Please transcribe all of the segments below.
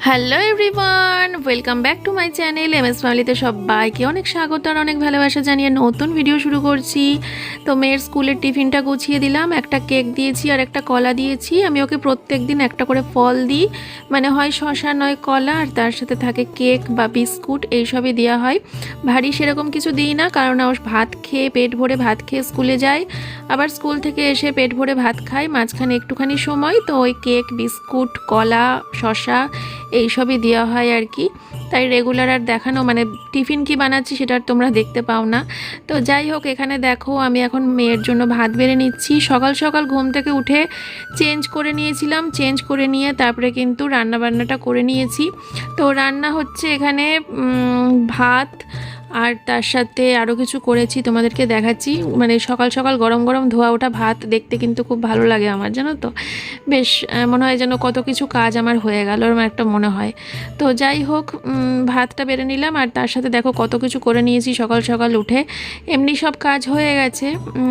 Hello everyone, welcome back to my channel MS ফ্যামিলিতে সবাইকে অনেক স্বাগত আর অনেক ভালোবাসা জানিয়ে নতুন ভিডিও শুরু করছি। তো মেয়ের স্কুলের টিফিনটা গুছিয়ে দিলাম, একটা কেক দিয়েছি আর একটা কলা দিয়েছি। আমি ওকে প্রত্যেক দিন একটা করে ফল দিই, মানে হয় শসা নয় কলা, আর তার সাথে থাকে কেক বা বিস্কুট, এইসবই দেওয়া হয়। ভারী সেরকম কিছু দিই না, কারণ ও ভাত খেয়ে পেট ভরে ভাত খেয়ে স্কুলে যায়, আবার স্কুল থেকে এসে পেট ভরে ভাত খায়, মাঝখানে একটুখানি সময় তো ওই কেক বিস্কুট কলা শসা এইসবই দেওয়া হয় আর কি। তাই রেগুলার আর দেখানো মানে টিফিন কি বানাচ্ছি সেটা আর তোমরা দেখতে পাও না। তো যাই হোক, এখানে দেখো আমি এখন মেয়ের জন্য ভাত বেড়ে নিচ্ছি। সকাল সকাল ঘুম থেকে উঠে চেঞ্জ করে নিয়েছিলাম, চেঞ্জ করে নিয়ে তারপরে কিন্তু রান্নাবান্নাটা করে নিয়েছি। তো রান্না হচ্ছে এখানে ভাত, আর তার সাথে আরও কিছু করেছি, তোমাদেরকে দেখাচ্ছি। মানে সকাল সকাল গরম গরম ধোয়া ওঠা ভাত দেখতে কিন্তু খুব ভালো লাগে আমার, জানো তো। বেশ মনে হয় যেন কত কিছু কাজ আমার হয়ে গেল এরকম একটা মনে হয়। তো যাই হোক, ভাতটা বেড়ে নিলাম আর তার সাথে দেখো কত কিছু করে নিয়েছি সকাল সকাল উঠে। এমনি সব কাজ হয়ে গেছে,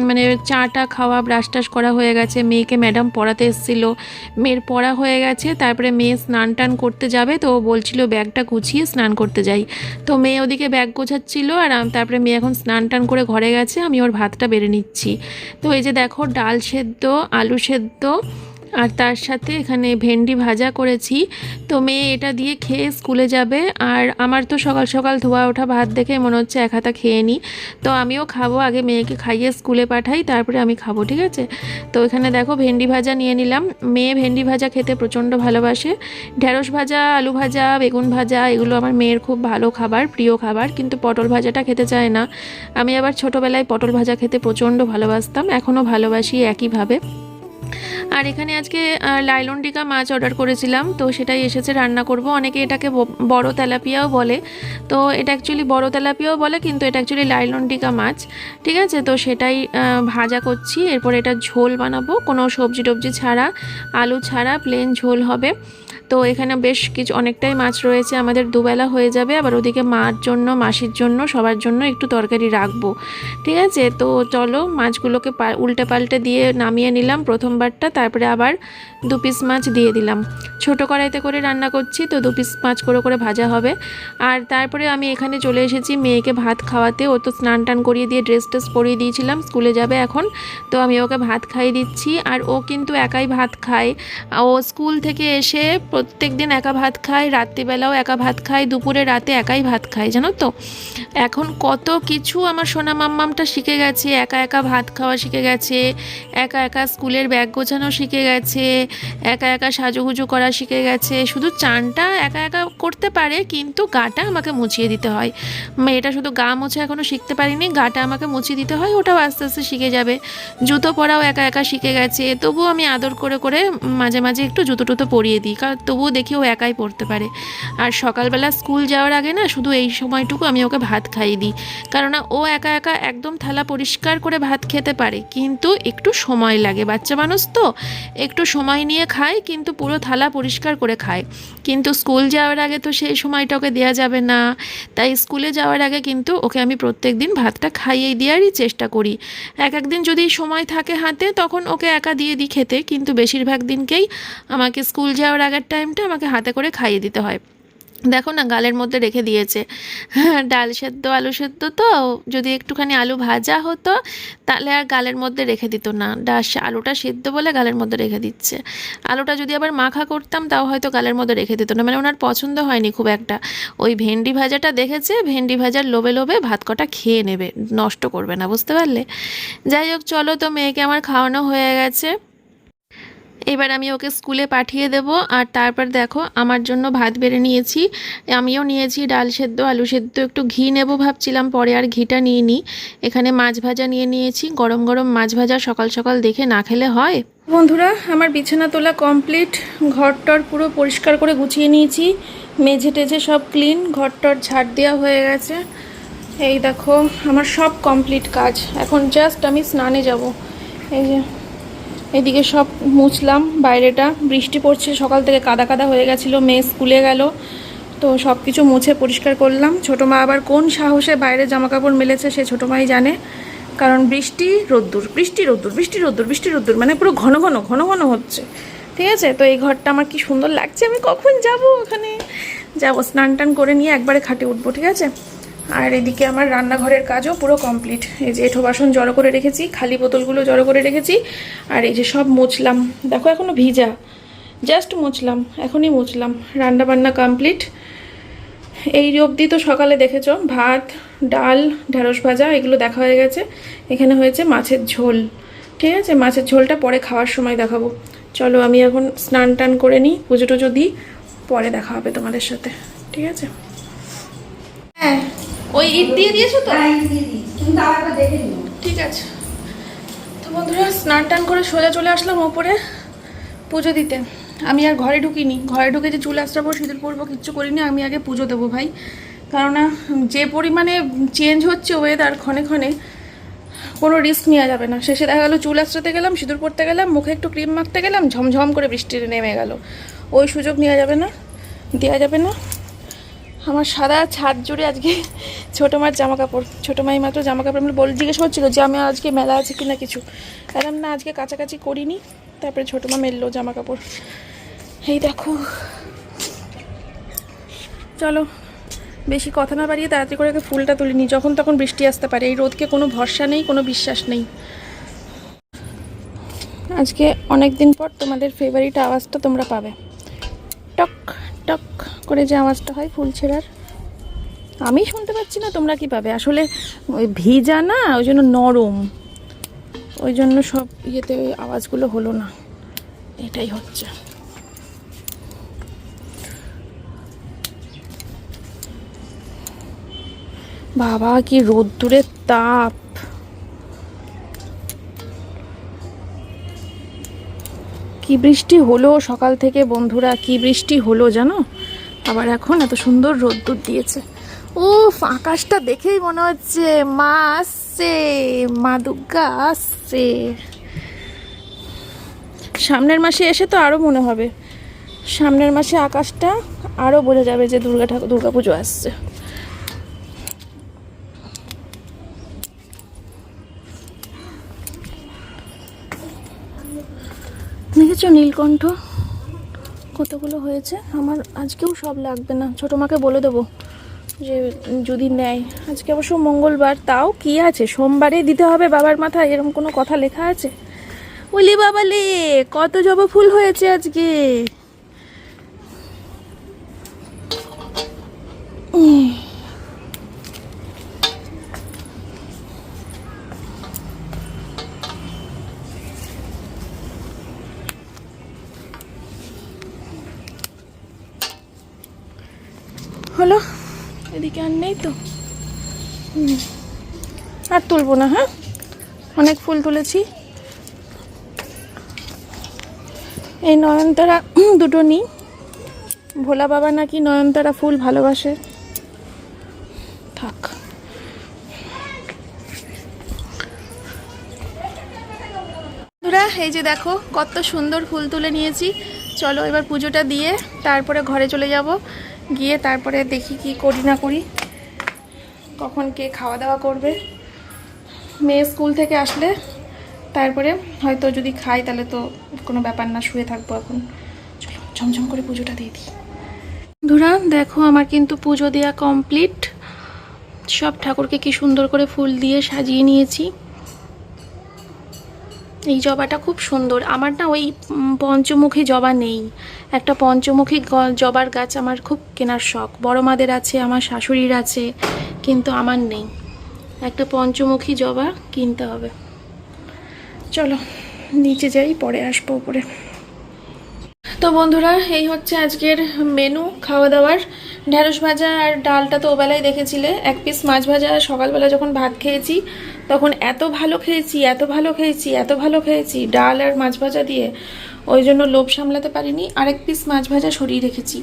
মানে চাটা খাওয়া ব্রাশ টাশ করা হয়ে গেছে, মেয়েকে ম্যাডাম পড়াতে এসেছিলো, মেয়ের পড়া হয়ে গেছে। তারপরে মেয়ে স্নান টান করতে যাবে, তো বলছিল ব্যাগটা গুছিয়ে স্নান করতে যাই। তো মেয়ে ওদিকে ব্যাগ গোছাচ্ছিল আর তারপরে মেয়ে এখন স্নান টান করে ঘরে গেছে, আমি ওর ভাতটা বেড়ে নিচ্ছি। তো এই যে দেখো ডাল সেদ্ধ, আলু সেদ্ধ, আর তার সাথে এখানে ভেন্ডি ভাজা করেছি। তো মেয়ে এটা দিয়ে খেয়ে স্কুলে যাবে, আর আমার তো সকাল সকাল ধোয়া ওঠা ভাত দেখে মনে হচ্ছে এক হাতা খেয়ে নিই। তো আমিও খাবো, আগে মেয়েকে খাইয়ে স্কুলে পাঠাই তারপরে আমি খাবো, ঠিক আছে। তো এখানে দেখো ভেন্ডি ভাজা নিয়ে নিলাম। মেয়ে ভেন্ডি ভাজা খেতে প্রচণ্ড ভালোবাসে। ঢেঁড়স ভাজা, আলু ভাজা, বেগুন ভাজা এগুলো আমার মেয়ের খুব ভালো খাবার, প্রিয় খাবার, কিন্তু পটল ভাজাটা খেতে চায় না। আমি আবার ছোটোবেলায় পটল ভাজা খেতে প্রচণ্ড ভালোবাসতাম, এখনও ভালোবাসি একইভাবে। আর এখানে আজকে লাইলন টিকা মাছ অর্ডার করেছিলাম, তো সেটাই এসেছে, রান্না করব। অনেকে এটাকে বড় তেলাপিয়াও বলে, তো এটা অ্যাকচুয়ালি বড় তেলাপিয়াও বলে, কিন্তু এটা অ্যাকচুয়ালি লাইলন টিকা মাছ, ঠিক আছে। তো সেটাই ভাজা করছি, এরপর এটা ঝোল বানাবো, কোনো সবজি টবজি ছাড়া, আলু ছাড়া প্লেন ঝোল হবে। তো এখানে বেশ কিছু অনেকটাই মাছ রয়েছে, আমাদের দুবেলা হয়ে যাবে। আবার ওদিকে মার জন্য, মাসির জন্য, সবার জন্য একটু তরকারি রাখবো, ঠিক আছে। তো চলো মাছগুলোকে উল্টে পাল্টে দিয়ে নামিয়ে নিলাম প্রথমবারটা, তারপরে আবার 2 পিস মাছ দিয়ে দিলাম। ছোটো কড়াইতে করে রান্না করছি, তো 2 পিস মাছ করে করে ভাজা হবে। আর তারপরে আমি এখানে চলে এসেছি মেয়েকে ভাত খাওয়াতে। ও তো স্নান টান করিয়ে দিয়ে ড্রেস ট্রেস পরিয়ে দিয়েছিলাম, স্কুলে যাবে এখন। তো আমি ওকে ভাত খাইয়ে দিচ্ছি, আর ও কিন্তু একাই ভাত খায়। ও স্কুল থেকে এসে প্রত্যেক দিন একা ভাত খায়, রাত্রিবেলাও একা ভাত খায়, দুপুরে রাতে একাই ভাত খায়, জানো তো। এখন কত কিছু আমার সোনা মাম্মামটা শিখে গেছে, একা একা ভাত খাওয়া শিখে গেছে, একা একা স্কুলের ব্যাগ গোছানো শিখে গেছে, একা একা সাজুগুজু করা শিখে গেছে। শুধু চানটা একা একা করতে পারে, কিন্তু গাটা আমাকে মুছিয়ে দিতে হয়। মেয়েটা শুধু গা মোছা এখনও শিখতে পারিনি, গাটা আমাকে মুছিয়ে দিতে হয়, ওটাও আস্তে আস্তে শিখে যাবে। জুতো পরাও একা একা শিখে গেছে, তবুও আমি আদর করে করে মাঝে মাঝে একটু জুতো টুতো পরিয়ে দিই, কারণ তবুও দেখি ও একাই পড়তে পারে। আর সকালবেলা স্কুল যাওয়ার আগে না শুধু এই সময়টুকু আমি ওকে ভাত খাইয়ে দিই, কারণ ও একা একা একদম থালা পরিষ্কার করে ভাত খেতে পারে, কিন্তু একটু সময় লাগে, বাচ্চা মানুষ তো একটু সময় নিয়ে খায়, কিন্তু পুরো থালা পরিষ্কার করে খায়। কিন্তু স্কুল যাওয়ার আগে তো সেই সময়টা ওকে দেওয়া যাবে না, তাই স্কুলে যাওয়ার আগে কিন্তু ওকে আমি প্রত্যেক দিন ভাতটা খাইয়ে দেওয়ারই চেষ্টা করি। এক একদিন যদি সময় থাকে হাতে তখন ওকে একা দিয়ে দিই খেতে, কিন্তু বেশিরভাগ দিনকেই আমাকে স্কুল যাওয়ার আগের টাইমটা আমাকে হাতে করে খাইয়ে দিতে হয়। দেখো না গালের মধ্যে রেখে দিয়েছে। ডাল সেদ্ধ আলু সেদ্ধ, তো যদি একটুখানি আলু ভাজা হতো তাহলে আর গালের মধ্যে রেখে দিত না, আলুটা সেদ্ধ বলে গালের মধ্যে রেখে দিচ্ছে। আলুটা যদি আবার মাখা করতাম তাও হয়তো গালের মধ্যে রেখে দিত না, মানে ওনার পছন্দ হয়নি খুব একটা। ওই ভেন্ডি ভাজাটা দেখেছে, ভেন্ডি ভাজার লোভে লোভে ভাত কটা খেয়ে নেবে, নষ্ট করবে না, বুঝতে পারলে। যাই হোক চলো, তো মেয়েকে আমার খাওয়ানো হয়ে গেছে, এবার আমি ওকে স্কুলে পাঠিয়ে দেব। আর তারপর দেখো আমার জন্য ভাত বেড়ে নিয়েছি, আমিও নিয়েছি ডাল সেদ্ধ আলু সেদ্ধ, একটু ঘি নেব ভাবছিলাম পরে, আর ঘিটা নিয়ে নিই। এখানে মাছ ভাজা নিয়ে নিয়েছি, গরম গরম মাছ ভাজা সকাল সকাল দেখে না খেলে হয়। বন্ধুরা আমার বিছানা তোলা কমপ্লিট, ঘরটর পুরো পরিষ্কার করে গুছিয়ে নিয়েছি, মেঝে টেঝে সব ক্লিন, ঘরটর ঝাড় দেওয়া হয়ে গেছে। এই দেখো আমার সব কমপ্লিট কাজ, এখন জাস্ট আমি স্নানে যাব। এই যে এদিকে সব মুছলাম, বাইরেটা বৃষ্টি পড়ছে সকাল থেকে, কাদা কাদা হয়ে গেছিলো, মেয়ে স্কুলে গেল, তো সব কিছু মুছে পরিষ্কার করলাম। ছোটো মা আবার কোন সাহসে বাইরে জামাকাপড় মেলেছে সে ছোটো মাই জানে, কারণ বৃষ্টি রোদ্দুর বৃষ্টি রোদ্দুর বৃষ্টি রোদ্দুর বৃষ্টি রোদ্দুর, মানে পুরো ঘন ঘন ঘন ঘন হচ্ছে, ঠিক আছে। তো এই ঘরটা আমার কি সুন্দর লাগছে, আমি কখন যাব ওখানে, যাবো স্নান টান করে নিয়ে একবারে খাটে উঠবো, ঠিক আছে। আর এদিকে আমার রান্নাঘরের কাজও পুরো কমপ্লিট। এই যে এঁঠো বাসন জড়ো করে রেখেছি, খালি বোতলগুলো জড়ো করে রেখেছি, আর এই যে সব মুছলাম, দেখো এখনও ভিজা, জাস্ট মুছলাম, এখনই মুছলাম। রান্না বান্না কমপ্লিট। এই অবধি তো সকালে দেখেছো ভাত, ডাল, ঢেঁড়স ভাজা, এগুলো দেখা হয়ে গেছে। এখানে হয়েছে মাছের ঝোল, ঠিক আছে। মাছের ঝোলটা পরে খাওয়ার সময় দেখাবো। চলো আমি এখন স্নান টান করে নিই, পুজো টুজো দিই, পরে দেখা হবে তোমাদের সাথে, ঠিক আছে। হ্যাঁ, ওই ইট দিয়ে দিয়েছো তো? ঠিক আছে। তো বন্ধুরা স্নান টান করে সোজা চলে আসলাম ওপরে পুজো দিতে। আমি আর ঘরে ঢুকিনি, ঘরে ঢুকে যে চুল আঁচড়াবো, সিঁদুর পরবো, কিচ্ছু করিনি। আমি আগে পুজো দেবো ভাই, কেননা যে পরিমাণে চেঞ্জ হচ্ছে ওয়েদার, ক্ষণে ক্ষণে কোনো রিস্ক নেওয়া যাবে না। শেষে দেখা গেলো চুল আঁচড়াতে গেলাম, সিঁদুর পরতে গেলাম, মুখে একটু ক্রিম মাখতে গেলাম, ঝমঝম করে বৃষ্টি নেমে গেল। ওই সুযোগ নেওয়া যাবে না, দেওয়া যাবে না। আমার সাদা ছাদ জুড়ে আজকে ছোটো মার জামা কাপড়, ছোটো মাই মাত্র জামা কাপড় জিজ্ঞেস করছিল যে আমি আজকে মেলা আছে কি না কিছু, এলাম না আজকে কাছাকাছি করিনি। তারপরে ছোটো মা মেললো জামা কাপড়, এই দেখো। চলো বেশি কথা না বাড়িয়ে তাড়াতাড়ি করে ফুলটা তুলিনি, যখন তখন বৃষ্টি আসতে পারে। এই রোদকে কোনো ভরসা নেই, কোনো বিশ্বাস নেই। আজকে অনেক দিন পর তোমাদের ফেভারিট আওয়াজটা তোমরা পাবে, টক টক করে যে আওয়াজটা হয় ফুল ছেঁড়ার। আমি শুনতে পাচ্ছি না, তোমরা কি পাবে? আসলে ওই ভিজা না, ওই জন্য নরম, ওই জন্য সব ইয়েতে ওই আওয়াজগুলো হলো না, এটাই হচ্ছে। বাবা কি রোদ্দুরের তাপ, কি বৃষ্টি হলো সকাল থেকে বন্ধুরা, কি বৃষ্টি হলো জানো। আবার এখন এত সুন্দর রোদ্দুর দিয়েছে। উফ, আকাশটা দেখেই মনে হচ্ছে মা আসছে, মা দুর্গা আসছে। সামনের মাসে এসে তো আরো মনে হবে, সামনের মাসে আকাশটা আরো বোঝা যাবে যে দুর্গা পুজো আসছে। দেখেছো নীলকণ্ঠ কতগুলো হয়েছে। আমার আজকেও সব লাগবে না, ছোটো মাকে বলে দেবো যে যদি নেয়। আজকে অবশ্য মঙ্গলবার, তাও কি আছে, সোমবারে দিতে হবে বাবার মাথায়, এরকম কোনো কথা লেখা আছে? বলি বাবালে কত জবা ফুল হয়েছে আজকে। হলো, এদিকে আর নেই তো, আর তুলবো না। হ্যাঁ, অনেক ফুল তুলেছি। এই নয়নতারা দুটো নিই, ভোলা বাবা নাকি নয়নতারা ফুল ভালোবাসে, থাক। বন্ধুরা এই যে দেখো কত সুন্দর ফুল তুলে নিয়েছি। চলো এবার পুজোটা দিয়ে তারপরে ঘরে চলে যাব, গিয়ে তারপরে দেখি কি করি না করি, কখন কে খাওয়া দাওয়া করবে। মেয়ে স্কুল থেকে আসলে তারপরে হয়তো যদি খাই তাহলে তো কোনো ব্যাপার না, শুয়ে থাকবো এখন। চলো ঝমঝম করে পুজোটা দিয়ে দিই। বন্ধুরা দেখো আমার কিন্তু পুজো দেওয়া কমপ্লিট, সব ঠাকুরকে কি সুন্দর করে ফুল দিয়ে সাজিয়ে নিয়েছি। এই জবাটা খুব সুন্দর। আমার না ওই পঞ্চমুখী জবা নেই, একটা পঞ্চমুখী জবার গাছ আমার খুব কেনার শখ। বড় মাদের আছে, আমার শাশুড়ির আছে, কিন্তু আমার নেই। একটা পঞ্চমুখী জবা কিনতে হবে। চলো নিচে যাই, পরে আসবো উপরে। তো বন্ধুরা এই হচ্ছে আজকের মেনু খাওয়া দাওয়ার। ঢেঁড়স ভাজা আর ডালটা তো ওবেলায় দেখেছিলে, এক পিস মাছ ভাজা। সকালবেলা যখন ভাত খেয়েছি তখন এত ভালো খেয়েছি, এত ভালো খেয়েছি, এত ভালো খেয়েছি ডাল আর মাছ ভাজা দিয়ে, ওই জন্য লোভ সামলাতে পারিনি, আরেক পিস মাছ ভাজা সরিয়ে রেখেছি।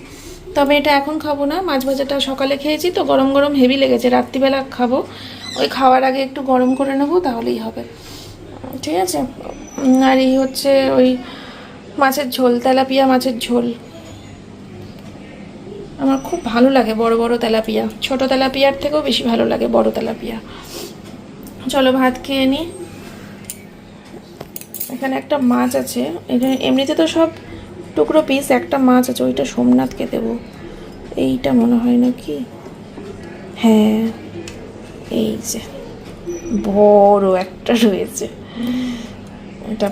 তবে এটা এখন খাবো না, মাছ ভাজাটা সকালে খেয়েছি তো গরম গরম হেভি লেগেছে, রাত্রিবেলা খাবো। ওই খাওয়ার আগে একটু গরম করে নেবো, তাহলেই হবে, ঠিক আছে। আর এই হচ্ছে ওই মাছের ঝোল, তেলাপিয়া মাছের ঝোল। আমার খুব ভালো লাগে বড় বড় তেলাপিয়া, ছোট তেলাপিয়ার থেকেও বেশি ভালো লাগে বড় তেলাপিয়া। চলো ভাত খেয়ে নিই। এখানে একটা মাছ আছে, এটা এমনিতে তো সব টুকরো পিস একটা মাছ আছে, ওইটা সোমনাথকে দেবো। এইটা মনে হয় নাকি, হ্যাঁ এই যে বড় একটা রয়েছে, এটা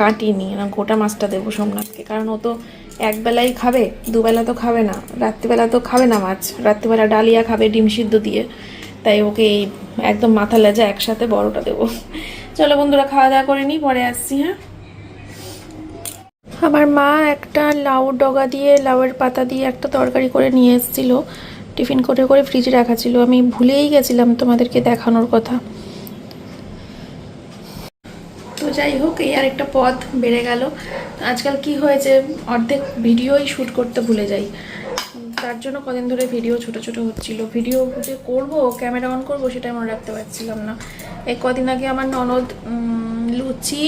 কাটিনি না, গোটা মাছটা দেবো সোমনাথকে, কারণ ও তো একবেলাই খাবে, দুবেলা তো খাবে না, রাত্রিবেলা তো খাবে না মাছ, রাত্রিবেলা ডালিয়া খাবে ডিম সিদ্ধ দিয়ে, তাই ওকে এই একদম মাথা লেজা একসাথে বড়টা দেবো। চলো বন্ধুরা, খাওয়া দাওয়া করে নিই, পরে আসছি। হ্যাঁ, আমার মা একটা লাউ ডগা দিয়ে, লাউয়ের পাতা দিয়ে একটা তরকারি করে নিয়ে এসেছিলো, টিফিন করে করে ফ্রিজে রাখা ছিল, আমি ভুলেই গেছিলাম তোমাদেরকে দেখানোর কথা। তো যাই হোক, এই আর একটা পথ বেড়ে গেল। আজকাল কি হয়েছে, অর্ধেক ভিডিওই শ্যুট করতে ভুলে যাই, তার জন্য কদিন ধরে ভিডিও ছোট ছোট হচ্ছিল। ভিডিও যে করবো, ক্যামেরা অন করবো, সেটা মনে রাখতে পারছিলাম না। এই কদিন আগে আমার ননদ লুচি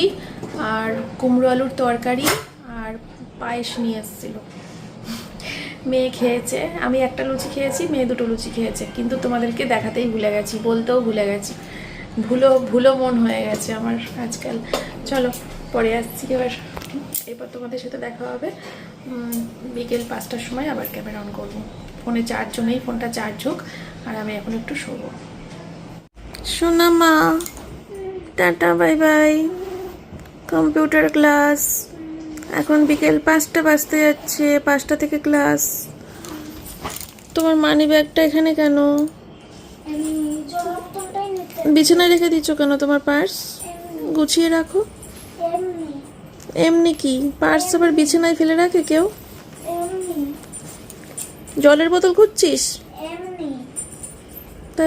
আর কুমড়ো আলুর তরকারি আর পায়েস নিয়ে এসেছিলো। মেয়ে খেয়েছে, আমি একটা লুচি খেয়েছি, মেয়ে দুটো লুচি খেয়েছে, কিন্তু তোমাদেরকে দেখাতেই ভুলে গেছি, বলতেও ভুলে গেছি। ভুলো মন হয়ে গেছে আমার আজকাল। চলো পরে আসছি, এবার তোমাদের সাথে দেখা হবে বিকেল 5টার সময়, আবার ক্যামেরা অন করবো। ফোনে চার্জও নেই, ফোনটা চার্জ হোক, আর আমি এখন একটু শোবো। শোনা মা, tata bye bye. Computer class এখন বিকেল 5টা বাজতে যাচ্ছে, 5টা থেকে ক্লাস। তোমার মানি ব্যাগটা এখানে কেন? বিছানায় রেখে দিচ্ছ কেন তোমার পার্স? গুছিয়ে রাখো। এমনি কি পার্স আবার বিছানায় ফেলে রাখে কেউ? জলের বোতল খুঁজছিস? তা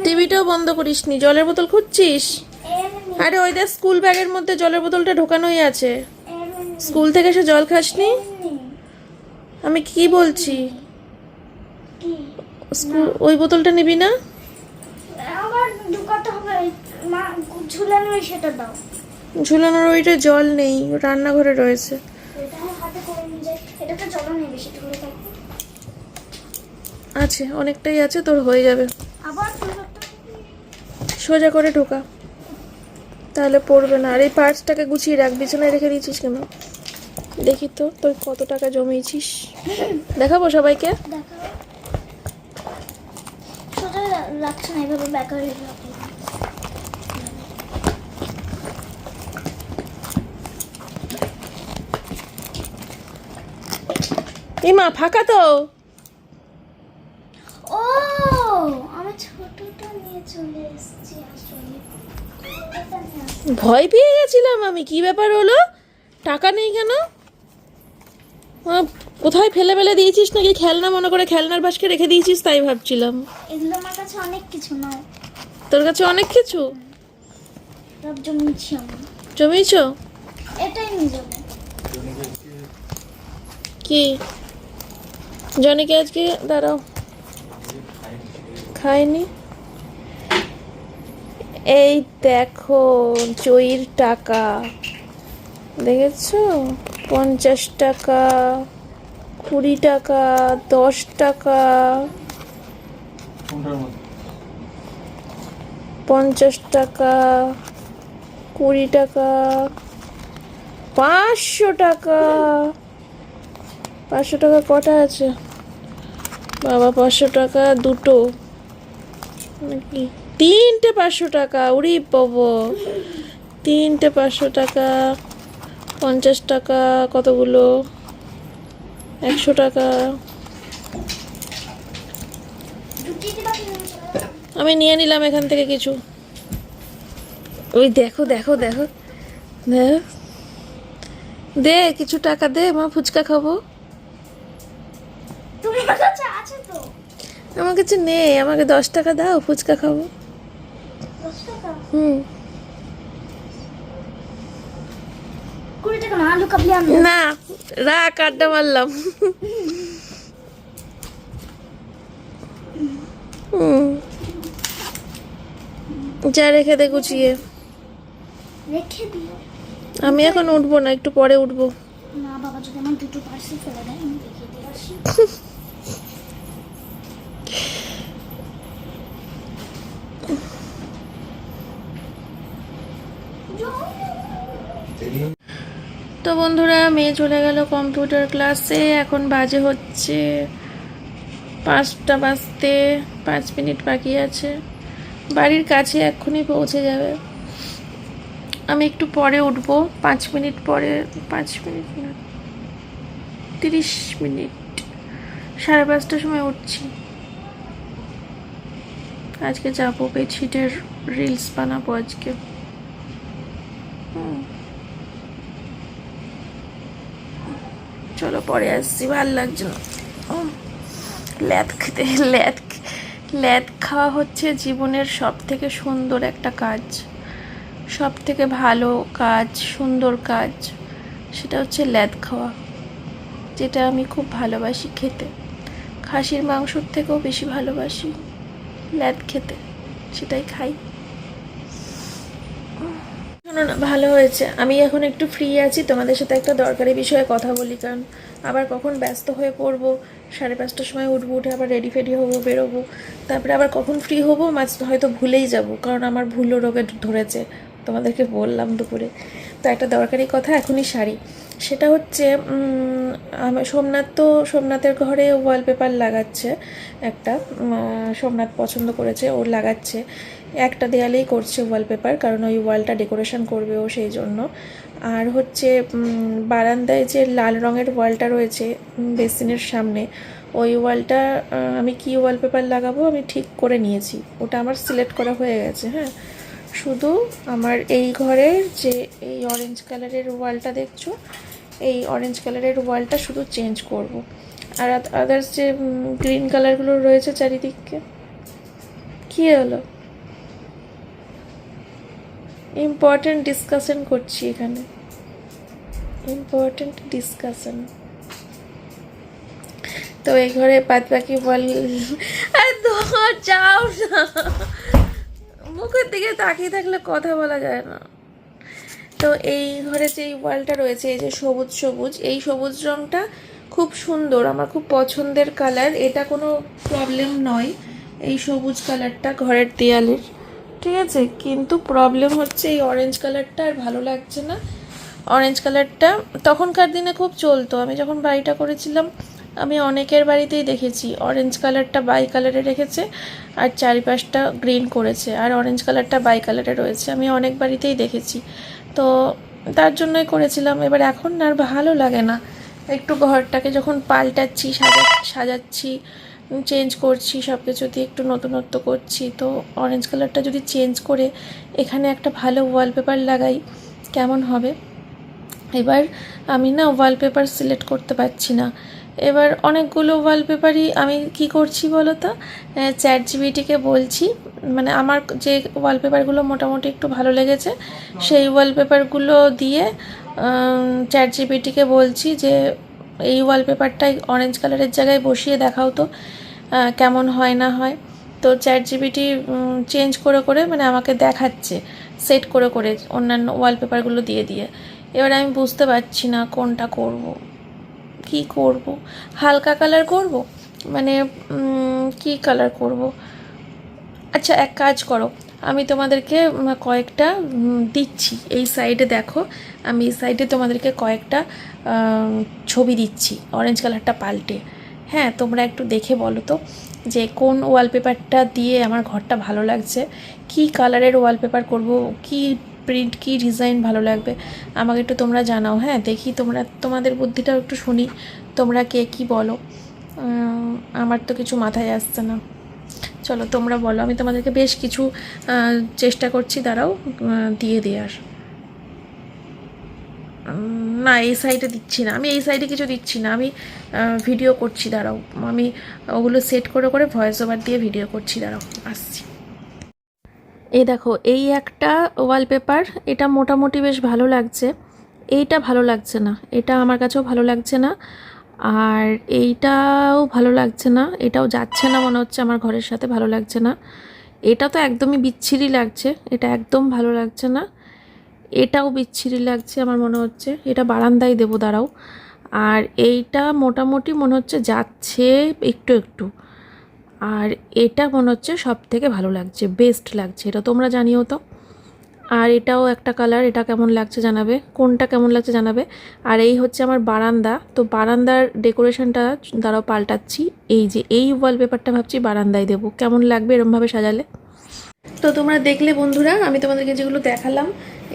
টিভিটাও বন্ধ করিসনি, জলের বোতল খুঁজছিস? আরে ওই দেখ, স্কুল ব্যাগের মধ্যে জলের বোতলটা ঢোকানোই আছে। স্কুল থেকে এসে জল খাসনি? আমি কি বলছি, স্কুল ওই বোতলটা নিবি না? ঝুলানোর ওইটা জল নেই, রান্নাঘরে রয়েছে। আছে, অনেকটাই আছে, তোর হয়ে যাবে। সোজা করে ঢোকা, তাহলে পড়বে না। আর এই পার্সটাকে গুছিয়ে রাখ, বিছানায় রেখে দিয়েছিস কেন? দেখি তো তুই কত টাকা জমিয়েছিস, দেখাবো সবাইকে। এই মা, ফাঁকা তো। ও, আমি ছোটটা নিয়ে চলে এসেছি আসলে। ভয় পেয়ে গেছিলাম আমি, কি ব্যাপার হলো, টাকা নেই কেন? কোথায় ফেলে ফেলে দিয়েছিস নাকি, খেলনা মনে করে খেলনার বাস্কে রেখে দিয়েছিস, তাই ভাবছিলাম। এগুলো আমার কাছে অনেক কিছু নয়। তোর কাছে অনেক কিছু? সব জমিয়েছি আমি। জমিয়েছ? এটাই নিয়ে যাবো। কি জনিকে আজকে দাঁড়াও, খাইনি। এই দেখো জয়ীর টাকা, দেখেছো? 50 টাকা, 20 টাকা, 10 টাকা, 50 টাকা, 20 টাকা, 500 টাকা। 500 টাকা কটা আছে বাবা? 500 টাকা দুটো নাকি তিনটে? 500 টাকা, উড়ি বাবা, তিনটে 500 টাকা। 50 টাকা কতগুলো? 100 টাকা। আমি নিয়ে নিলাম এখান থেকে কিছু। ওই দেখো দেখো দেখো, দে কিছু টাকা দে, মা ফুচকা খাবো। তোমার কাছে আছে তো? আমার কাছে নেই, আমাকে 10 টাকা দাও, ফুচকা খাবো। 10 টাকা? 20 টাকা না, আলু কাবলি আনবো। না রাখ, আড্ডা মারলাম। যা রেখে দে গুছিয়ে। রেখে দিও। আমি এখন উঠবো না, একটু পরে উঠবো। না বাবা, যদি আমার দুটো পার্সেল ফেলে দেয়, আমি রেখে দিয়ে আসি। তো তো বন্ধুরা, মেয়ে চলে গেল কম্পিউটার ক্লাসে। এখন বাজে হচ্ছে 5টা বাজতে 5 মিনিট বাকি আছে। বাড়ির কাছে এক্ষুনি পৌঁছে যাবে। আমি একটু পরে উঠবো, 5 মিনিট পরে, 5 মিনিট না 30 মিনিট, 5:30টার সময় উঠছি। আজকে যাবো, বেডশিটের রিলস বানাবো আজকে। চলো পরে আসছি, ভালো লাগছে না। ল্যাদ খেতে, ল্যাদ খাওয়া হচ্ছে জীবনের সব থেকে সুন্দর একটা কাজ, সব থেকে ভালো কাজ, সুন্দর কাজ। সেটা হচ্ছে ল্যাদ খাওয়া, যেটা আমি খুব ভালোবাসি খেতে। খাসির মাংসর থেকেও বেশি ভালোবাসি ল্যাদ খেতে, সেটাই খাই। শোনো না, ভালো হয়েছে আমি এখন একটু ফ্রি আছি, তোমাদের সাথে একটা দরকারি বিষয়ে কথা বলি। কারণ আবার কখন ব্যস্ত হয়ে পড়বো, 5:30টার সময় উঠবো, উঠে আবার রেডি ফেডি হবো, বেরোবো, তারপরে আবার কখন ফ্রি হবো হয়তো ভুলেই যাব। কারণ আমার ভুলো রোগে ধরেছে, তোমাদেরকে বললাম দুপুরে। তো একটা দরকারি কথা এখনই সারি। সেটা হচ্ছে সোমনাথের ঘরে ওয়ালপেপার লাগাচ্ছে একটা। সোমনাথ পছন্দ করেছে, ওর লাগাচ্ছে। একটা দেয়ালেই করছে ওয়ালপেপার, কারণ ওই ওয়ালটা ডেকোরেশন করবে ও, সেই জন্য। আর হচ্ছে বারান্দায় যে লাল রঙের ওয়ালটা রয়েছে বেসিনের সামনে, ওই ওয়ালটা আমি কি ওয়ালপেপার লাগাবো আমি ঠিক করে নিয়েছি, ওটা আমার সিলেক্ট করা হয়ে গেছে। হ্যাঁ, শুধু আমার এই ঘরের যে এই অরেঞ্জ কালারের ওয়ালটা দেখছো, এই অরেঞ্জ কালারের ওয়ালটা শুধু চেঞ্জ করব। আর আদার্স যে গ্রিন কালারগুলো রয়েছে চারিদিকে, কী হলো? ইম্পর্টেন্ট ডিসকাশন করছি এখানে, ইম্পর্টেন্ট ডিসকাশন। তো এই ঘরে বাদ বাকি বল, যাও না, মুখের দিকে তাকিয়ে থাকলে কথা বলা যায় না। তো এই ঘরে যে ওয়ালটা রয়েছে, এই যে সবুজ সবুজ, এই সবুজ রঙটা খুব সুন্দর, আমার খুব পছন্দের কালার। এটা কোনো প্রবলেম নয়, এই সবুজ কালারটা ঘরের দেয়ালের, ঠিক আছে। কিন্তু প্রবলেম হচ্ছে এই অরেঞ্জ কালারটা আর ভালো লাগছে না। অরেঞ্জ কালারটা তখনকার দিনে খুব চলতো, আমি যখন বাড়িটা করেছিলাম আমি অনেকের বাড়িতেই দেখেছি অরেঞ্জ কালারটা বাই কালারে রেখেছে আর চারিপাশটা গ্রিন করেছে, আর অরেঞ্জ কালারটা বাই কালারে রয়েছে, আমি অনেক বাড়িতেই দেখেছি। তো তার জন্যই করেছিলাম। এবার এখন আর ভালো লাগে না, একটু ঘরটাকে যখন পাল্টাচ্ছি, সাজাচ্ছি, চেঞ্জ করছি, সব কিছু দিয়ে একটু নতুনত্ব করছি, তো অরেঞ্জ কালারটা যদি চেঞ্জ করে এখানে একটা ভালো ওয়ালপেপার লাগাই কেমন হবে। এবার আমি না ওয়ালপেপার সিলেক্ট করতে পারছি না। এবার অনেকগুলো ওয়ালপেপারই আমি কি করছি বলো তো, ChatGPT-কে বলছি, মানে আমার যে ওয়ালপেপারগুলো মোটামুটি একটু ভালো লেগেছে সেই ওয়ালপেপারগুলো দিয়ে ChatGPT-কে বলছি যে এই ওয়ালপেপারটাই অরেঞ্জ কালারের জায়গায় বসিয়ে দেখাও তো কেমন হয় না হয়। তো ChatGPT চেঞ্জ করে করে মানে আমাকে দেখাচ্ছে সেট করে করে অন্যান্য ওয়ালপেপারগুলো দিয়ে দিয়ে। এবার আমি বুঝতে পারছি না কোনটা করব, কি করব। হালকা কালার করব, মানে কি কালার করব। আচ্ছা এক কাজ করো, আমি তোমাদেরকে কয়েকটা দিচ্ছি, এই সাইডে দেখো, আমি এই সাইডে তোমাদেরকে কয়েকটা ছবি দিচ্ছি অরেঞ্জ কালারটা পাল্টে। হ্যাঁ, তোমরা একটু দেখে বলো তো যে কোন ওয়ালপেপারটা দিয়ে আমার ঘরটা ভালো লাগছে, কি কালারের ওয়ালপেপার করব, কি প্রিন্ট, কি ডিজাইন ভালো লাগবে আমাকে একটু তোমরা জানাও। হ্যাঁ, দেখি তোমাদের বুদ্ধিটাও একটু শুনি, তোমরা কে কী বলো। আমার তো কিছু মাথায় আসছে না। চলো তোমরা বলো, আমি তোমাদেরকে বেশ কিছু চেষ্টা করছি, দাঁড়াও দিয়ে দেওয়ার। না, এই সাইডে দিচ্ছি না, আমি এই সাইডে কিছু দিচ্ছি না, আমি ভিডিও করছি, দাঁড়াও আমি ওগুলো সেট করে করে ভয়েস ওভার দিয়ে ভিডিও করছি, দাঁড়াও আসছি। এই দেখো, এই একটা ওয়ালপেপার, এটা মোটামুটি বেশ ভালো লাগছে। এইটা ভালো লাগছে না, এটা আমার কাছেও ভালো লাগছে না, আর এইটাও ভালো লাগছে না, এটাও যাচ্ছে না মনে হচ্ছে আমার ঘরের সাথে, ভালো লাগছে না। এটা তো একদমই বিচ্ছিরি লাগছে, এটা একদম ভালো লাগছে না। এটাও বিচ্ছিরি লাগছে আমার মনে হচ্ছে, এটা বারান্দায় দেবো, দাঁড়াও। আর এইটা মোটামুটি মনে হচ্ছে যাচ্ছে একটু একটু। আর এটা মনে হচ্ছে সব থেকে ভালো লাগছে, বেস্ট লাগছে, এটা তোমরা জানিও তো। আর এটাও একটা কালার, এটা কেমন লাগছে জানাবে, কোনটা কেমন লাগছে জানাবে। আর এই হচ্ছে আমার বারান্দা, তো বারান্দার ডেকোরেশনটা দ্বারাও পাল্টাচ্ছি। এই যে এই ওয়ালপেপারটা ভাবছি বারান্দায় দেবো, কেমন লাগবে এরমভাবে সাজালে। তো তোমরা দেখলে বন্ধুরা, আমি তোমাদেরকে যেগুলো দেখালাম,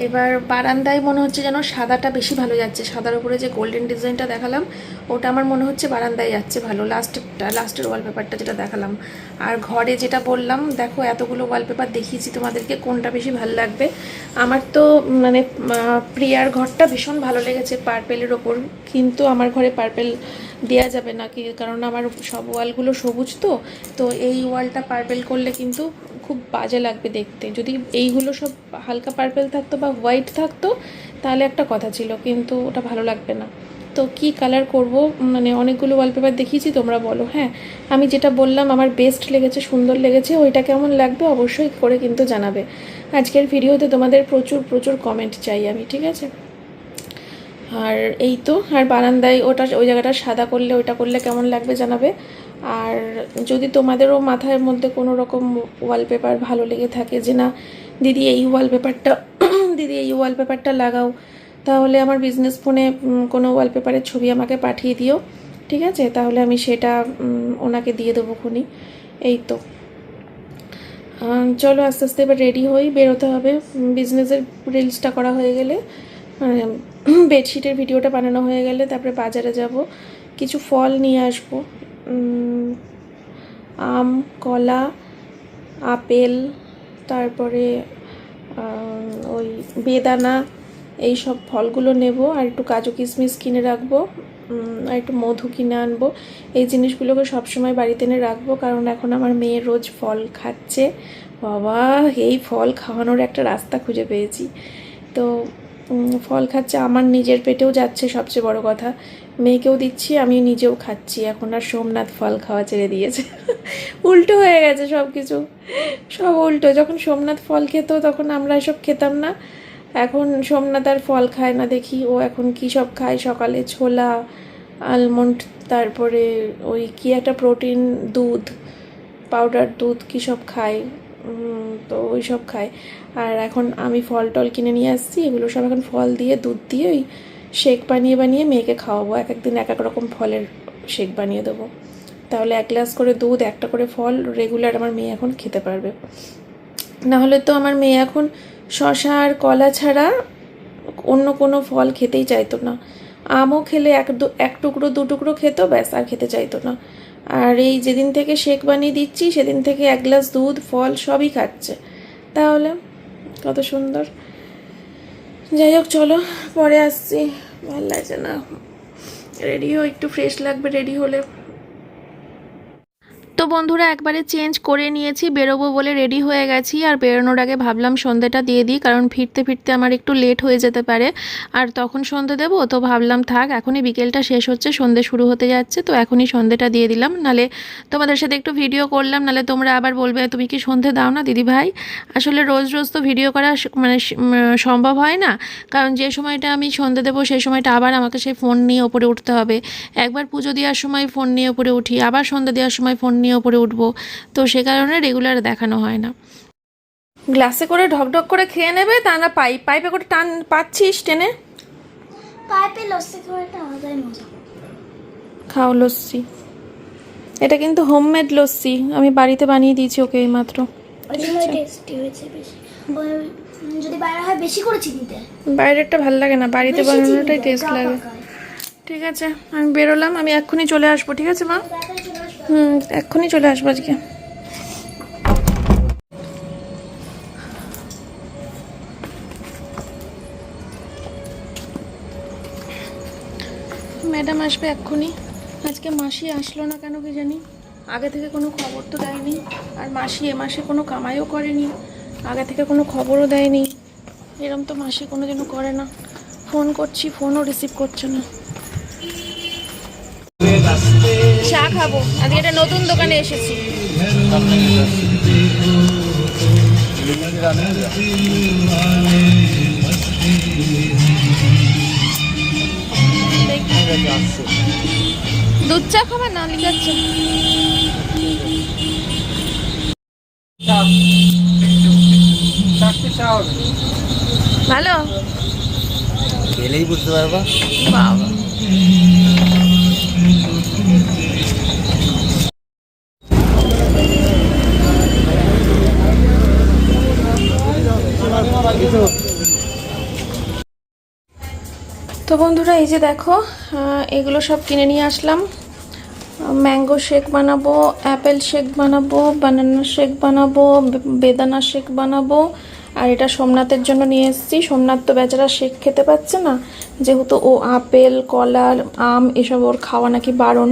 এবার বারান্দায় মনে হচ্ছে যেন সাদাটা বেশি ভালো যাচ্ছে। সাদার উপরে যে গোল্ডেন ডিজাইনটা দেখালাম ওটা আমার মনে হচ্ছে বারান্দায় যাচ্ছে ভালো, লাস্টের ওয়ালপেপারটা যেটা দেখালাম। আর ঘরে যেটা বললাম, দেখো এতগুলো ওয়ালপেপার দেখিয়েছি তোমাদেরকে, কোনটা বেশি ভালো লাগবে। আমার তো মানে প্রিয়ার ঘরটা ভীষণ ভালো লেগেছে পার্পেলের ওপর, কিন্তু আমার ঘরে পার্পেল দেওয়া যাবে না কি, কারণ আমার সব ওয়ালগুলো সবুজ। তো এই ওয়ালটা পার্পেল করলে কিন্তু খুব বাজে লাগবে দেখতে। যদি এইগুলো সব হালকা পার্পেল থাকতো বা হোয়াইট থাকতো তাহলে একটা কথা ছিল, কিন্তু ওটা ভালো লাগবে না। তো কি কালার করব, মানে অনেকগুলো ওয়ালপেপার দেখিয়েছি, তোমরা বলো। হ্যাঁ, আমি যেটা বললাম আমার বেস্ট লেগেছে, সুন্দর লেগেছে, ওইটা কেমন লাগবে অবশ্যই করে কিন্তু জানাবে। আজকের ভিডিওতে তোমাদের প্রচুর প্রচুর কমেন্ট চাই আমি, ঠিক আছে। আর এই তো, আর বারান্দায় ওই জায়গাটা সাদা করলে, ওইটা করলে কেমন লাগবে জানাবে। আর যদি তোমাদেরও মাথার মধ্যে কোনো রকম ওয়ালপেপার ভালো লেগে থাকে যে না দিদি এই ওয়ালপেপারটা দিদি এই ওয়ালপেপারটা লাগাও, তাহলে আমার বিজনেস ফোনে কোনো ওয়ালপেপারের ছবি আমাকে পাঠিয়ে দিও, ঠিক আছে। তাহলে আমি সেটা ওনাকে দিয়ে দেবো খুনি। এই তো চলো আস্তে আস্তে এবার রেডি হই, বেরোতে হবে। বিজনেসের রিলসটা করা হয়ে গেলে, বেডশিটের ভিডিওটা বানানো হয়ে গেলে তারপরে বাজারে যাব, কিছু ফল নিয়ে আসবো। আম, কলা, আপেল, তারপরে ওই বেদানা, এই সব ফলগুলো নেব। আর একটু কাজু কিশমিশ কিনে রাখবো, আর একটু মধু কিনে আনবো। এই জিনিসগুলোকে সবসময় বাড়িতে এনে রাখবো, কারণ এখন আমার মেয়ে রোজ ফল খাচ্ছে। বাবা, এই ফল খাওয়ানোর একটা রাস্তা খুঁজে পেয়েছি। তো ফল খাচ্ছে, আমার নিজের পেটেও যাচ্ছে, সবচেয়ে বড় কথা মেয়েকেও দিচ্ছি, আমি নিজেও খাচ্ছি। এখন আর সোমনাথ ফল খাওয়া ছেড়ে দিয়েছে। উল্টো হয়ে গেছে সব কিছু, সব উল্টো। যখন সোমনাথ ফল খেত তখন আমরা এসব খেতাম না, এখন সোমনাথ আর ফল খায় না দেখি। ও এখন কী সব খায়, সকালে ছোলা, আলমন্ড, তারপরে ওই কী একটা প্রোটিন দুধ, পাউডার দুধ কী সব খায়, তো ওই সব খায়। আর এখন আমি ফল টল কিনে নিয়ে আসছি, এগুলো সব এখন ফল দিয়ে দুধ দিয়ে ওই শেক বানিয়ে বানিয়ে মেয়েকে খাওয়াবো। এক একদিন এক এক রকম ফলের শেক বানিয়ে দেবো, তাহলে 1 গ্লাস করে দুধ, একটা করে ফল রেগুলার আমার মেয়ে এখন খেতে পারবে। নাহলে তো আমার মেয়ে এখন শশা আর কলা ছাড়া অন্য কোনো ফল খেতেই চাইতো না। আমও খেলে এক টুকরো 2 টুকরো খেত, ব্যাস, আর খেতে চাইতো না। আর এই যেদিন থেকে শেক বানিয়ে দিচ্ছি সেদিন থেকে 1 গ্লাস দুধ, ফল সবই খাচ্ছে। তাহলে কত সুন্দর। যাই হোক, চলো পরে আসছি, ভালো লাগছে না, রেডি হই, একটু ফ্রেশ লাগবে রেডি হলে। তো বন্ধুরা একবারে চেঞ্জ করে নিয়েছি, বেরোবো বলে রেডি হয়ে গেছি। আর বেরোনোর আগে ভাবলাম সন্ধ্যেটা দিয়ে দিই, কারণ ফিরতে ফিরতে আমার একটু লেট হয়ে যেতে পারে, আর তখন সন্ধ্যে দেবো। তো ভাবলাম থাক, এখনই বিকেলটা শেষ হচ্ছে, সন্ধ্যে শুরু হতে যাচ্ছে, তো এখনই সন্ধ্যেটা দিয়ে দিলাম। নালে তোমাদের সাথে একটু ভিডিও করলাম, নালে তোমরা আবার বলবে তুমি কি সন্ধ্যে দাও না দিদি ভাই। আসলে রোজ রোজ তো ভিডিও করা মানে সম্ভব হয় না, কারণ যে সময়টা আমি সন্ধ্যে দেবো সেই সময়টা আবার আমাকে সেই ফোন নিয়ে ওপরে উঠতে হবে। একবার পুজো দেওয়ার সময় ফোন নিয়ে ওপরে উঠি, আবার সন্ধ্যা দেওয়ার সময় ফোন নিয়ে ওপরে উঠবো, তো সে কারণে রেগুলার দেখানো হয় না। গ্লাসে করে ঢকঢক করে খেয়ে নেবে, তা না পাইপে করে টান পাচ্ছিস টেনে। পাইপে লস্যি খাওয়াটা আলাদাই মজা। খাও লস্যি, এটা কিন্তু হোমমেড লস্যি, আমি বাড়িতে বানিয়ে দিয়েছি ওকে এই মাত্র। ওই জন্য টেস্টি হয়েছে বেশি। যদি বাইরে হয় বেশি করে চিনি দেয়, বাইরেরটা ভালো লাগে না, বাড়িতে বানানোটাই টেস্ট লাগে। ঠিক আছে, আমি বেরোলাম, আমি এক্ষুনি চলে আসবো, ঠিক আছে মা? এক্ষুনি চলে আসবো আজকে। ম্যাডাম আসবে এক্ষুনি। আজকে মাসি আসলো না কেন কি জানি, আগে থেকে কোনো খবর তো দেয়নি। আর মাসি এ মাসে কোনো কামাইও করেনি, আগে থেকে কোনো খবরও দেয়নি। এরম তো মাসি কোনো দিনও করে না। ফোন করছি, ফোনও রিসিভ করছে না। চা খাবো, আজকে একটা নতুন দোকানে এসেছি। দুধ চা খাবার না, লিকার চা। ভালো খেলেই বুঝতে পারবা। বাবা তো বন্ধুরা এই যে দেখো এগুলো সব কিনে নিয়ে আসলাম। ম্যাঙ্গো শেক বানাবো, অ্যাপেল শেক বানাবো, বানানা শেক বানাবো, বেদানা শেক বানাবো। আর এটা সোমনাথের জন্য নিয়ে এসেছি। সোমনাথ তো বেচারা শেক খেতে পাচ্ছে না, যেহেতু ও আপেল কলা আম এসব ওর খাওয়া নাকি বারণ,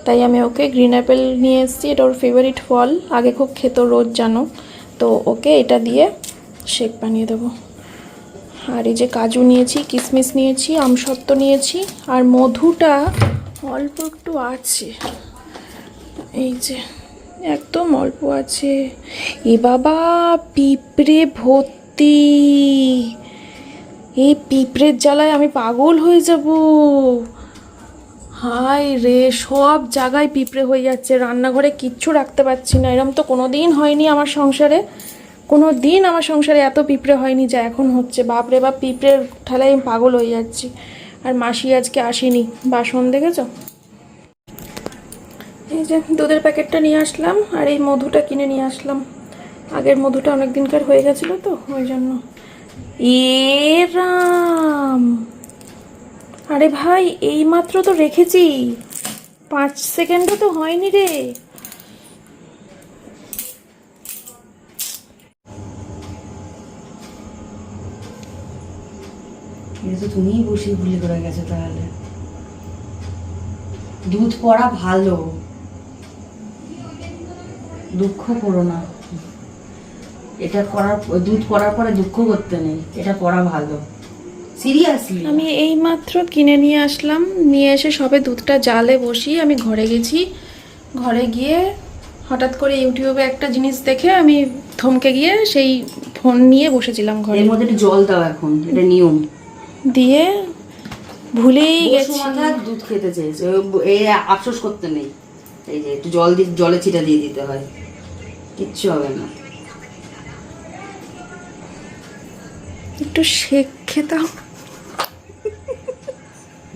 তাই আমি ওকে গ্রিন অ্যাপেল নিয়ে এসেছি। এটা ওর ফেভারিট ফল, আগে খুব খেত রোজ জানো। তো ওকে এটা দিয়ে শেক বানিয়ে দেবো। আর এই যে কাজু নিয়েছি, কিশমিশ নিয়েছি, আমসত্ত্ব নিয়েছি, আর মধুটা অল্প একটু আছে, এই যে একদম অল্প আছে। এ বাবা পিঁপড়ে ভর্তি, এই পিঁপড়ের জ্বালায় আমি পাগল হয়ে যাব। হায় রে, সব জায়গায় পিঁপড়ে হয়ে যাচ্ছে, রান্নাঘরে কিচ্ছু রাখতে পারছি না। এরম তো কোনো দিন হয়নি আমার সংসারে, কোনো দিন আমার সংসারে এত পিঁপড়ে হয়নি যা এখন হচ্ছে। বাপরে বাপ, পিঁপড়ের ঠেলায় আমি পাগল হয়ে যাচ্ছি। আর মাসি আজকে আসেনি, বাসন দেখেছ? এই যে দুধের প্যাকেটটা নিয়ে আসলাম, আর এই মধুটা কিনে নিয়ে আসলাম। আগের মধুটা অনেক দিনকার হয়ে গেছিলো তো ওই জন্য। এ রাম, আরে ভাই এই মাত্র তো রেখেছি, 5 সেকেন্ডও তো হয়নি রে। এটা তো তুমিই বসে ভুলে করে গেছো। তাহলে দুধ পড়া ভালো, দুঃখ করো না। এটা করার দুধ পড়ার পরে দুঃখ করতে নেই, এটা পড়া ভালো, সিরিয়াসলি। আমি এই মাত্র কিনে নিয়ে আসলাম, নিয়ে এসে সবে দুধটা জালে বসিয়ে আমি ঘরে গেছি। ঘরে গিয়ে হঠাৎ করে ইউটিউবে একটা জিনিস দেখে আমি থমকে গিয়ে সেই ফোন নিয়ে বসেছিলাম ঘরে। এর মধ্যে একটু জল দাও এখন, এটা নিয়ম। দিয়ে ভুলেই গেছি। মাথা দুধ খেতে চেয়েছে, এই আফসোস করতে নেই। এই যে একটু জল দিয়ে, জলে ছিটা দিয়ে দিতে হয়, কিচ্ছু হবে না। একটু শেক খেতাম।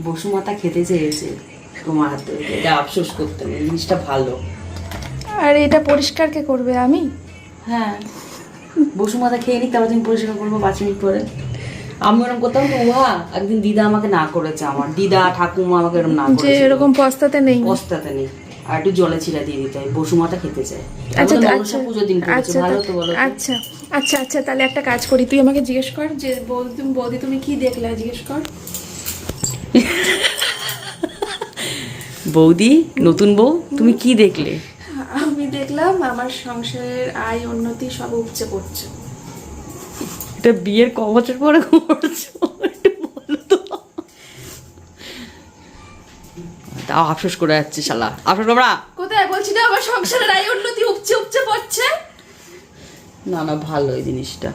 বসুমাতা খেতে চেয়েছে তোমার হাতে, এটা আফসোস করতে নেই, জিনিসটা ভালো। আর এটা পরিষ্কার কে করবে? আমি? হ্যাঁ, বসুমাতা খেয়ে নিক, তারপর তুমি পরিষ্কার করবো 5 মিনিট পরে। আমি ওরকম করতাম তো। একদিন দিদা আমাকে না করেছে, আমার দিদা ঠাকুমা আমাকে এরকম না যে করেছে। এরকম পস্তাতে নেই। বস্তাতে নেই, আর একটু জলে ছিটা দিয়ে দিতে হয়। বসুমাতা খেতে চায়। আচ্ছা মনসা পুজোর দিন করেছে, ভালো তো বলো তো? আচ্ছা আচ্ছা আচ্ছা, তাহলে একটা কাজ করি, তুই আমাকে জিজ্ঞেস কর যে বৌদি তুমি কি দেখলে, জিজ্ঞেস কর। বৌদি, নতুন বউ, তুমি কি দেখলে? আমি দেখলাম আমার সংসারের আয় উন্নতি সব উপচে পড়ছে। এটা বিয়ের ক বছর পরে করছো একটু বলো তো। তাও আফসোস করে যাচ্ছে শালা, আফসোস করো না। কোথায় বলছি না আমার সংসারের আয় উন্নতি উপচে উপচে পড়ছে। না না, ভালো এই জিনিসটা,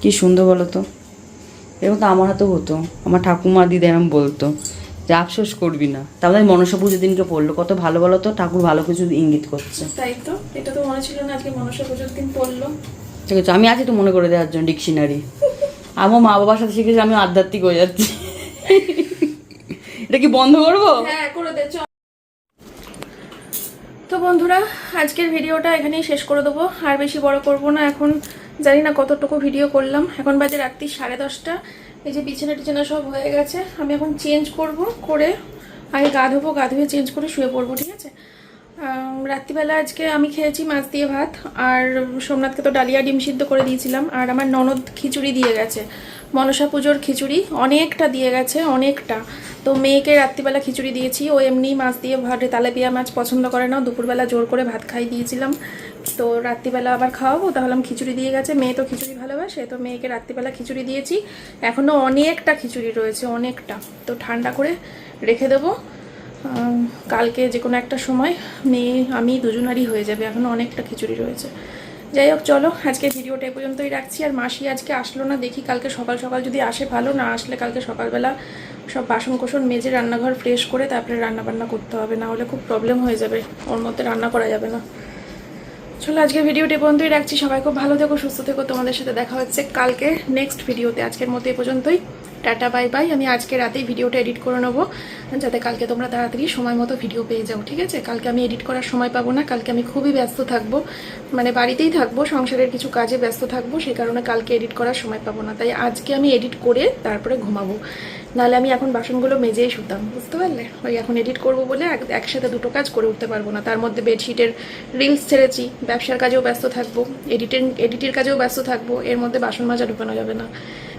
কি সুন্দর বলো তো। এরকম তো আমার হাতেও হতো, আমার ঠাকুমা দিদা এরকম বলতো যে আফসোস করবি না। তাহলে মনসা পুজোর দিনকে পড়লো, কত ভালো বলো তো, ঠাকুর ভালো কিছু ইঙ্গিত করছে। তাই তো, এটা তো মনে ছিল না আজকে মনসা পুজোর দিন পড়লো। ঠিক আছে, আমি আছি তো মনে করে দেওয়ার জন্য ডিকশনারি। আমার মা বাবার সাথে শিখেছি, আমি আধ্যাত্মিক হয়ে যাচ্ছি। এটা কি বন্ধ করবো? হ্যাঁ করে দে, চল। তো বন্ধুরা আজকের ভিডিওটা এখানেই শেষ করে দেবো, আর বেশি বড় করব না। এখন জানি না কতটুকু ভিডিও করলাম, এখন বাজে রাত্রি 10:30। এই যে বিছানা টিছানা সব হয়ে গেছে, আমি এখন চেঞ্জ করব, করে আগে গা ধোবো, গা ধুয়ে চেঞ্জ করে শুয়ে পড়বো, ঠিক আছে? রাত্রিবেলা আজকে আমি খেয়েছি মাছ দিয়ে ভাত, আর সোমনাথকে তো ডালিয়া ডিম সিদ্ধ করে দিয়েছিলাম। আর আমার ননদ খিচুড়ি দিয়ে গেছে, মনসা পুজোর খিচুড়ি অনেকটা দিয়ে গেছে, অনেকটা। তো মেয়েকে রাত্রিবেলা খিচুড়ি দিয়েছি, ও এমনি মাছ দিয়ে ভাত, তেলাপিয়া মাছ পছন্দ করে না, দুপুরবেলা জোর করে ভাত খাই দিয়েছিলাম। তো রাত্রিবেলা আবার খাওয়াবো, তাহলে খিচুড়ি দিয়ে গেছে। মেয়ে তো খিচুড়ি ভালোবাসে, তো মেয়েকে রাত্রিবেলা খিচুড়ি দিয়েছি। এখনও অনেকটা খিচুড়ি রয়েছে, অনেকটা, তো ঠান্ডা করে রেখে দেবো। কালকে যে কোনো একটা সময় মেয়ে আমি দুজনারই হয়ে যাবে, এখনও অনেকটা খিচুড়ি রয়েছে। যাই হোক, চলো আজকে ভিডিওটা এ পর্যন্তই রাখছি। আর মাসি আজকে আসলো না, দেখি কালকে সকাল সকাল যদি আসে ভালো, না আসলে কালকে সকালবেলা সব বাসন কোসন মেজে রান্নাঘর ফ্রেশ করে তারপরে রান্না বান্না করতে হবে, না হলে খুব প্রবলেম হয়ে যাবে, ওর মধ্যে রান্না করা যাবে না। চলো আজকের ভিডিওটি পর্যন্তই রাখছি। সবাই খুব ভালো থেকো, সুস্থ থেকো। তোমাদের সাথে দেখা হচ্ছে কালকে নেক্সট ভিডিওতে। আজকের মতো এই পর্যন্তই, টাটা বাই বাই। আমি আজকে রাতেই ভিডিওটা এডিট করে নেবো, যাতে কালকে তোমরা তাড়াতাড়ি সময় মতো ভিডিও পেয়ে যাও, ঠিক আছে? কালকে আমি এডিট করার সময় পাবো না, কালকে আমি খুবই ব্যস্ত থাকবো, মানে বাড়িতেই থাকবো, সংসারের কিছু কাজে ব্যস্ত থাকবো, সেই কারণে কালকে এডিট করার সময় পাবো না। তাই আজকে আমি এডিট করে তারপরে ঘুমাবো, নাহলে আমি এখন বাসনগুলো মেজেই শুতাম, বুঝতে পারলে? ওই এখন এডিট করবো বলে একসাথে দুটো কাজ করে উঠতে পারবো না। তার মধ্যে বেডশিটের রিলস ছেড়েছি, ব্যবসার কাজেও ব্যস্ত থাকবো, এডিটের কাজেও ব্যস্ত থাকবো, এর মধ্যে বাসন মাজা ঢুকানো যাবে না।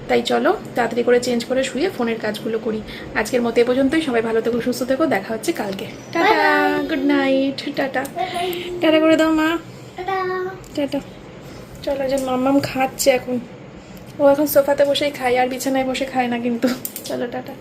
তাই চলো তাড়াতাড়ি করে চেঞ্জ করে শুয়ে ফোনের কাজগুলো করি। আজকের মতো এ পর্যন্তই। সবাই ভালো থেকো, সুস্থ থেকো। দেখা হচ্ছে কালকে। Tata, good night, tata. Tata করে দাও মা, টাটা। টাটা। চলো, যে মাম্মাম খাচ্ছে এখন, ও এখন সোফাতে বসেই খায়, আর বিছানায় বসে খায় না কিন্তু। চলো টাটা।